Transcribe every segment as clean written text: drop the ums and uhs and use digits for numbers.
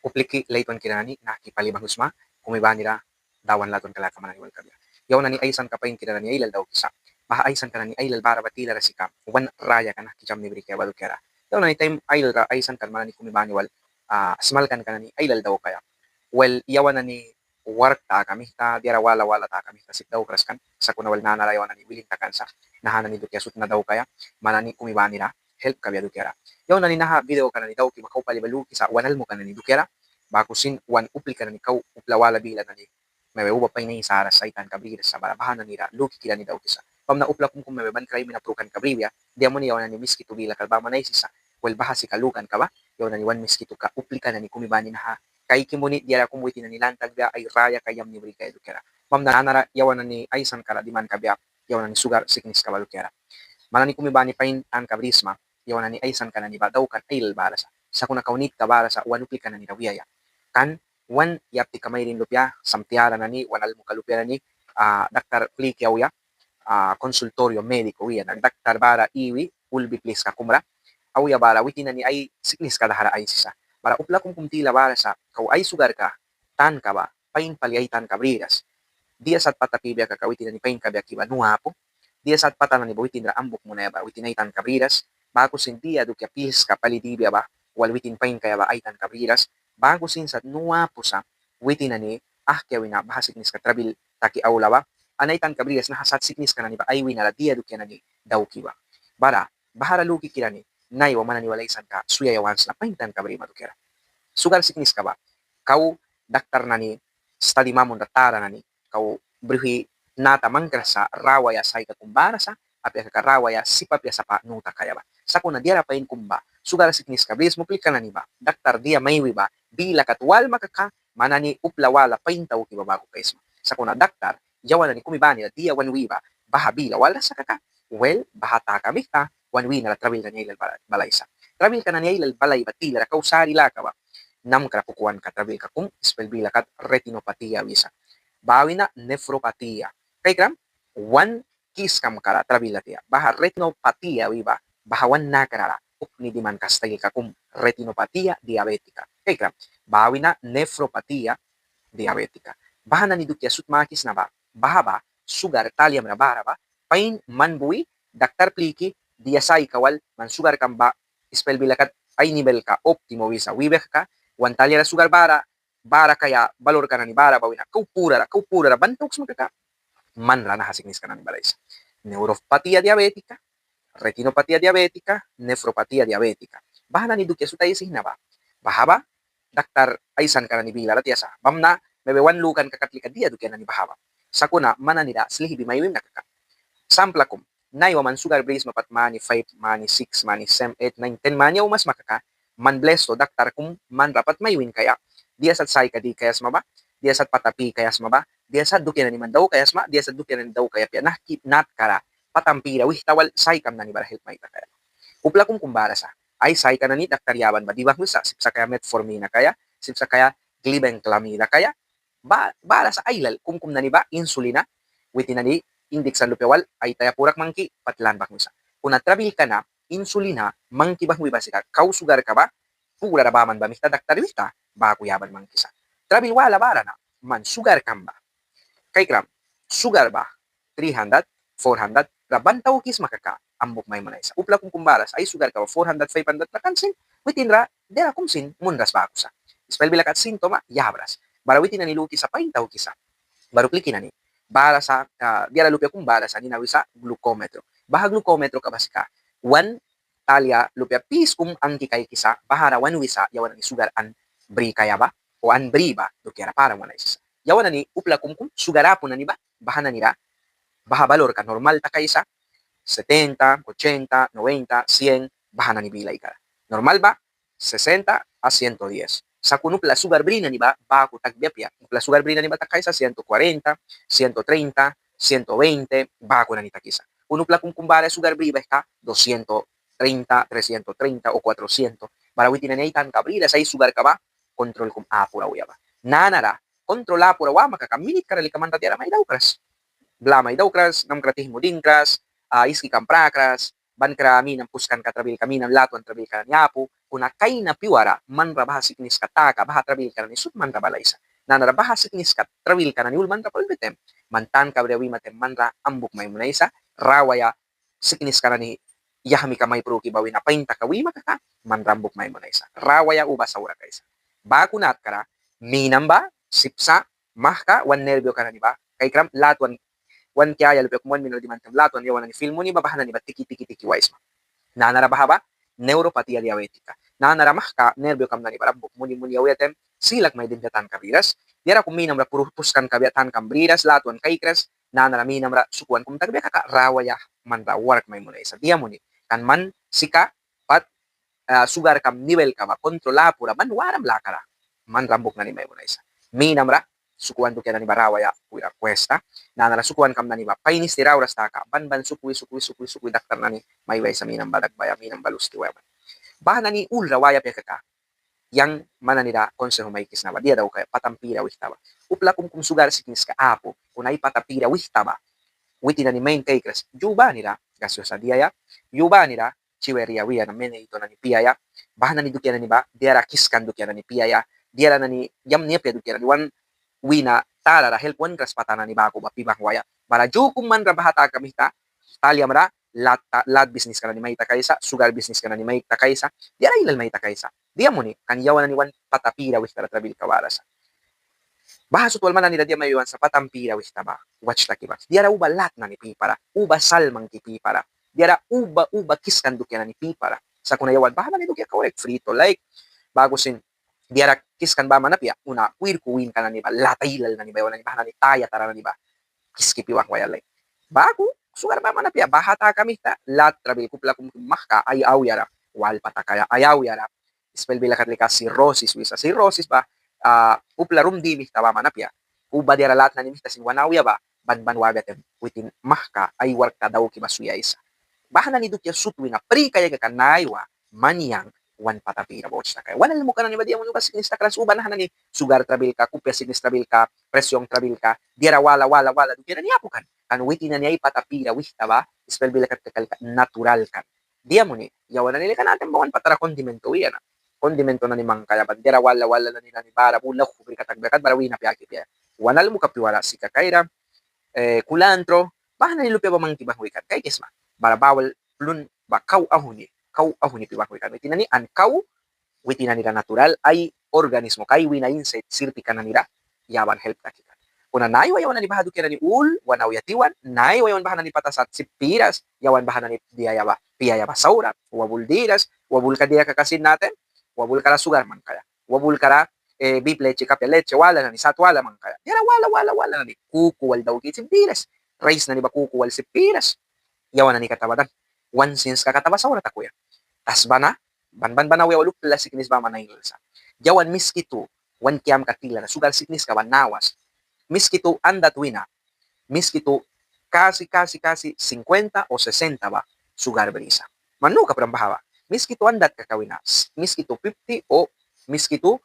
Upliki layton kirani nakipalibang husma kumibanira dawan laton kala kamana wal kabya yaw nani aisan kapain kirani ailal daw kisa baha aisan kanani ailal bara batila rasika wan raya kana kicam ni brike balu kera yaw nani time ailal ra aisan kan manani kumibani wal smal kan kanani ailal daw kaya well yawan nani work ta kami ta diara wala wala ta kami ta sit daw kraskan sa kuna wal nana yawan nani willing ta kansa nahana ni dukya sut na daw kaya manani kumibani na help kabya dukera yaw nani naha video kanani daw ki makau palibalu kisa wanal mo kanani dukera bakusin wan uplika na kau uplawala bila na ni may uba pa ni sa saitan kabrida sa barabahan na nira luki kila ni daw kisa pam na upla kung may ban kray minaprukan kabribya di mo ni yawan ni miski tu bila kalba manay sisa well baha si kalukan ka ba yawan ni wan miski tu ka uplika na ni kumibani na ha kay kimuni diara kumuiti na nilantag bya ay raya kayam ni brika edukera pam na anara yawan na ni aisan kara di man kabya yawan ni sugar sickness kabalukera manani kumibani pain an kabrisma yawan ni aisan kana ni ba daw kan ail barasa sa kuna kaunit ka barasa wan uplika na ni dawiyaya kan wan yapti kamay rin lupya samtiara na ni wanal mo kalupya na ni daktar plikyaw ya konsultorio mediko ya nagdaktar bara iwi ulbi please ka kumra awya bara witi na ni ay sickness ka dahara ay sisa bara upla kung kumtila bara sa kaw ay sugar ka tan ka ba pain paliay tan ka bridas dia sat patapibya ka kawiti na ni pain kabya kiba nuapo dia sat patana ni buitin ra ambok mo na ba witin ay tan ka bridas bago sin dia do kya pils ka palidibya ba wal witin pain kaya ba ay tan ka bridas bago sin sa nuwa po sa witin na ni kaya wina baha siknis ka trabil taki aula ba anay tan kabrigas na hasat siknis ka na ni ba ay wina la dia do kya na ni daw kiba bara bahara luki kira ni nay wa manani walay san ka suya yawans na pain tan kabri madukera sugar siknis ka ba kau daktar na ni study mamon datara na ni kau brihi nata mangkrasa rawaya say ka kumbara sa apya ka rawaya sipapya sa pa nuta kaya ba sa kuna diara pain kumba sugar sickness ka bis mo klik ka na ni ba daktar dia may ba bila katwal makaka manani uplawala paintaw ki babago kaisma sa kuna daktar jawan ni kumibani dia wan wiba baha bila wala sa kaka well bahata kami ta wan wi na travel ka niya balay sa travel ka na niya balay batila kausari la ka ba nam kara kukuan ka travel ka kung spell bila kat retinopatia wisa bawi na nephropatia kay kram one kis kam kara travel tia baha retinopatia wiba bahawan na kanara ni diman kastagi ka kung retinopatia diabetika kay kram bawi na nephropatia diabetika baha na ni dukya sutmakis na ba baha ba sugar taliam na bara ba pain manbui daktar pliki diasay kawal man sugar kam ba spell bilakat ay nivel ka optimo wisa wibek ka wan talya sugar bara kaya balor ka na ni bara bawina kaupura ra bantok sumaka ka man ra nahasignis ka na ni balay neuropatia diabetika retinopatia diabetika, nephropatia diabetika. Baha na ni dukya su tayo sihna ba? Baha ba? Daktar aisan ka na ni bila latya sa. Bamna, may wan lukan kakatli ka dia dukya na ni baha ba? Sakuna, mana nila, slihibi mayuim nakaka. Sampla kum, naiwa man sugar brace mapat mani 5, mani 6, mani 7, 8, 9, 10, mani mas makaka. Man bless to, daktar kum, man rapat mayuin kaya. Dia sat say ka di kayas maba? Dia sat patapi kayas maba? Dia sat dukya na ni man daw kayas ma? Dia sat dukya na ni daw kaya pya. Nat kara patampira wih tawal say kam na ni bara help may kaya upla kung kumbara sa ay say ka na ni daktaryaban ba di ba sa sipsa kaya metformina kaya sipsa kaya glibenclamida kaya bara sa aylal kum na ni ba insulina witi na ni index sa lupewal ay taya purak mangki patlan bak misa kuna trabil ka na insulina mangki bah ba sika kau sugar ka ba pura rabaman ba mista daktar wita ba kuyaban mangki sa trabil wala bara na man sugar kamba kay kram sugar ba 300 400 bantaw kis makaka ambok may manay sa upla kung kumbaras ay sugar ka 400 500 na kansin witin ra dera kumsin munras ba ako sa spell bila kat sintoma yabras bara witin na niluki sa paintaw kisa baru kliki na ni bara sa diara lupya kung bara sa ninawi sa glucometro baha glucometro ka basika 1 talya lupya pis kung ang kikay kisa bahara 1 wisa yawan ni sugar an bri kaya ba o an bri ba do kaya para mo na isa yawan ni upla kung sugar apo na ni ba bahana nira baja valor ka normal ta kaysa 70, 80, 90, 100, baja na ni bilay ka. Normal ba? 60 a 110. Sa kuno pla sugar brina ni ba, bago tagbiyapya. Pla sugar brina ni ba ta kaysa 140, 130, 120, bago na ni takisa. Kuno pla kung kumbara sugar brina ka 230, 330 o 400. Barawiti na naitan ka brina sa sugar ka ba, kontrol kung apura uya ba. Nanara, kontrol apura wa makakaminit ka rali ka man tatiara may daw kras blamay daw kras, nam kratih mo din kras, iski kam prakras, ban kara minam puskan ka trabil ka minam latuan trabil ka ni apu kuna kaina piwara manra baha siknis ka taka baha trabil ka ni sut manra balaisa nanara baha siknis ka trabil ka ni ul manra palbetem mantan ka brewi matem manra ambuk may munaisa rawaya siknis ka ni yahmi ka may pruki bawi na painta ka wi makaka manrambuk may munaisa rawaya uba saura kaisa bakunat kara minam ba sipsa mahka wan nervyo ka ni ba kay kram latuan wan kya yalo pe kumon minal dimantem latuan yawan ni filmo ni babahan ni ba tiki tiki tiki wise nanarabahaba neuropatia diabetica nanaramahka nervyo kam nani barabok muni muni awetem silak may dinjatan kabiras diara kuminam ra purupuskan kabiatan kambriras latuan kaikres nanaraminam ra sukuan kum tagbe kaka rawaya man ra work may muna isa dia muni kan man sika pat sugar kam nivel ka ba kontrola pura man waram lakara man rambok nani may muna isa minam ra sukuan tu kaya nani barawaya kuya cuesta nanara sukuan kam nani ba painis tiraw rastaka ban sukui daktar nani may way sa minang badag baya minang balus ti weban bahan nani ulra waya pekaka yang mana nida konseho may kisna ba dia daw kaya patampira wihtaba upla kum sugar siknis ka apo kunay patapira wihtaba witi nani main kay kres juba nida gasyo sa dia ya juba nida chiweria wiya na mene ito nani piyaya bahan nani dukya nani ba diara kiskan dukya nani piyaya diara nani yam niya pya dukya nani wan wina tarara helpon kras patana ni bako ba pibang waya para jukum man ra bahata kamita talya mara lat business kana ni may takaysa sugar business kana ni may takaysa diara ilal may takaysa dia mo ni kanyawan ni wan patapira wis tara trabil kawarasa bahasot wal man nila dia mayuan sa patampira wis taba watch takiba diara uba lat na ni pipara uba salmang ti pipara diara uba kiskan dukya na ni pipara sa kunayawan bahala ni dukya correct frito like bago sin diara kiskan ba manapya una kuir kuwin kana ni ba latailal na ni ba wala ni bahala ni taya tara na ni ba kiskipiwak waya like bago sugar ba manapya bahata kami ta lat trabil kupla kum mahka ay awyara wal patakaya ayaw yara spell bila katlika cirrhosis wisa cirrhosis ba upla rumdi mi taba manapya uba diara lat na ni mista sin wanawya ba ban wagat within mahka ay warka daw kibasuya isa bahan ni dukya sutwi na pri kaya ka kanaywa manyang wan patapira bots na kaya wanal mo ka na ni ba diya mo kasi insta class uban na ni sugar trabil ka kupya signis trabil ka presyong trabil ka diara wala dukya na niya kan kan witi na niya patapira wihta ba spell bila kakal natural kan diya mo ni yawan na nila ka natin bawan patara kondimento yan kondimento na ni mang kaya ba diara wala na nila ni bara bula kubri katagbakat barawi na piyaki piya wanal mo kapiwara si kakayra kulantro bahan na nilupya ba mang tibang wikat kay kisma bara bawal plun ba kau ahuni piwak wikan witi nani an kau witi nani natural ay organismo kay wina insect sirti kana nira yawan help takikan kuna nayo yawan ni bahadu kira ni ul wanaw yatiwan nayo yawan bahan ni patasat sipiras yawan bahan ni diayaba piyayaba saura wabul ka dia kakasin natin wabul kara sugar man kaya wabul kara beef leche kapya leche wala na ni satwala man kaya dira wala na ni kukuwal daw kitsim piras rice na ni ba kukuwal si piras yawan na ni katabadan one since kakataba sa orat ako yan. Tas bana, ban we waluk pala siknis ba manayilsa. Jawan miskitu, wan kiam katila na sugal siknis ka nawas. Miskitu andat wina, miskitu kasi 50 o 60 ba sugar brisa. Manu ka prambahawa. Miskitu andat kakawina, miskitu 50 o miskitu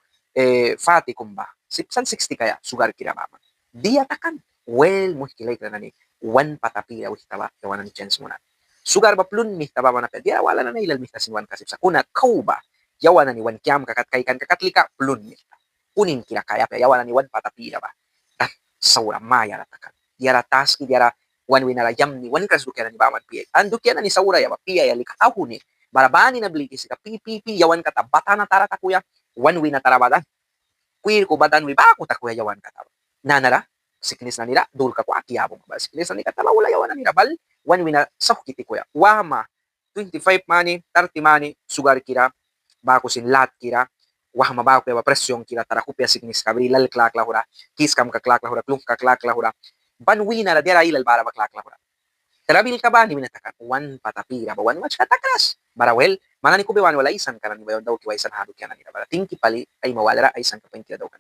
fati kumba. 60 kaya sugar kirabama. Dia takan, well muhkilay ka na ni, wan patapira wihtawa, yawan ni chance muna sugar ba plun mi taba na dia wala na ilal mi kasin wan kasip sa kuna kau ba yawan na ni wan kiam kakat kay kan kakatlika plun mi kunin kira kaya pa yawan na ni wan patapira ba tat saura maya na takan diara taski diara wan winala yam ni wan kas dukya na ni baman piya anduk yan na ni saura ya ba piya ya likatahu ni barabani na bliki sika pipi yawan kata bata na tara takuya wan wina tarabada kuir ko badan wi ba ko takuya yawan kata nanara siknis na nila dul ka ko akiyabong ba siknis na ni kata wala yawan na nila bal one wina sok kiti kuya wama 25 mani 30 mani sugar kira bako sin lat kira wahma bako ya presyong kira tara kupya signis kabri lal klak lahura kiskam ka klak lahura klunk ka klak lahura ban wina la dera ilal bara ba klak lahura terabil ka ba ni minatakan wan patapira ba wan match katakras barawel mana ni kubewan wala isan kanan ni bayon daw kiwaisan hadu kya na nila bara tingki pali ay mawala ay isan ka daw kan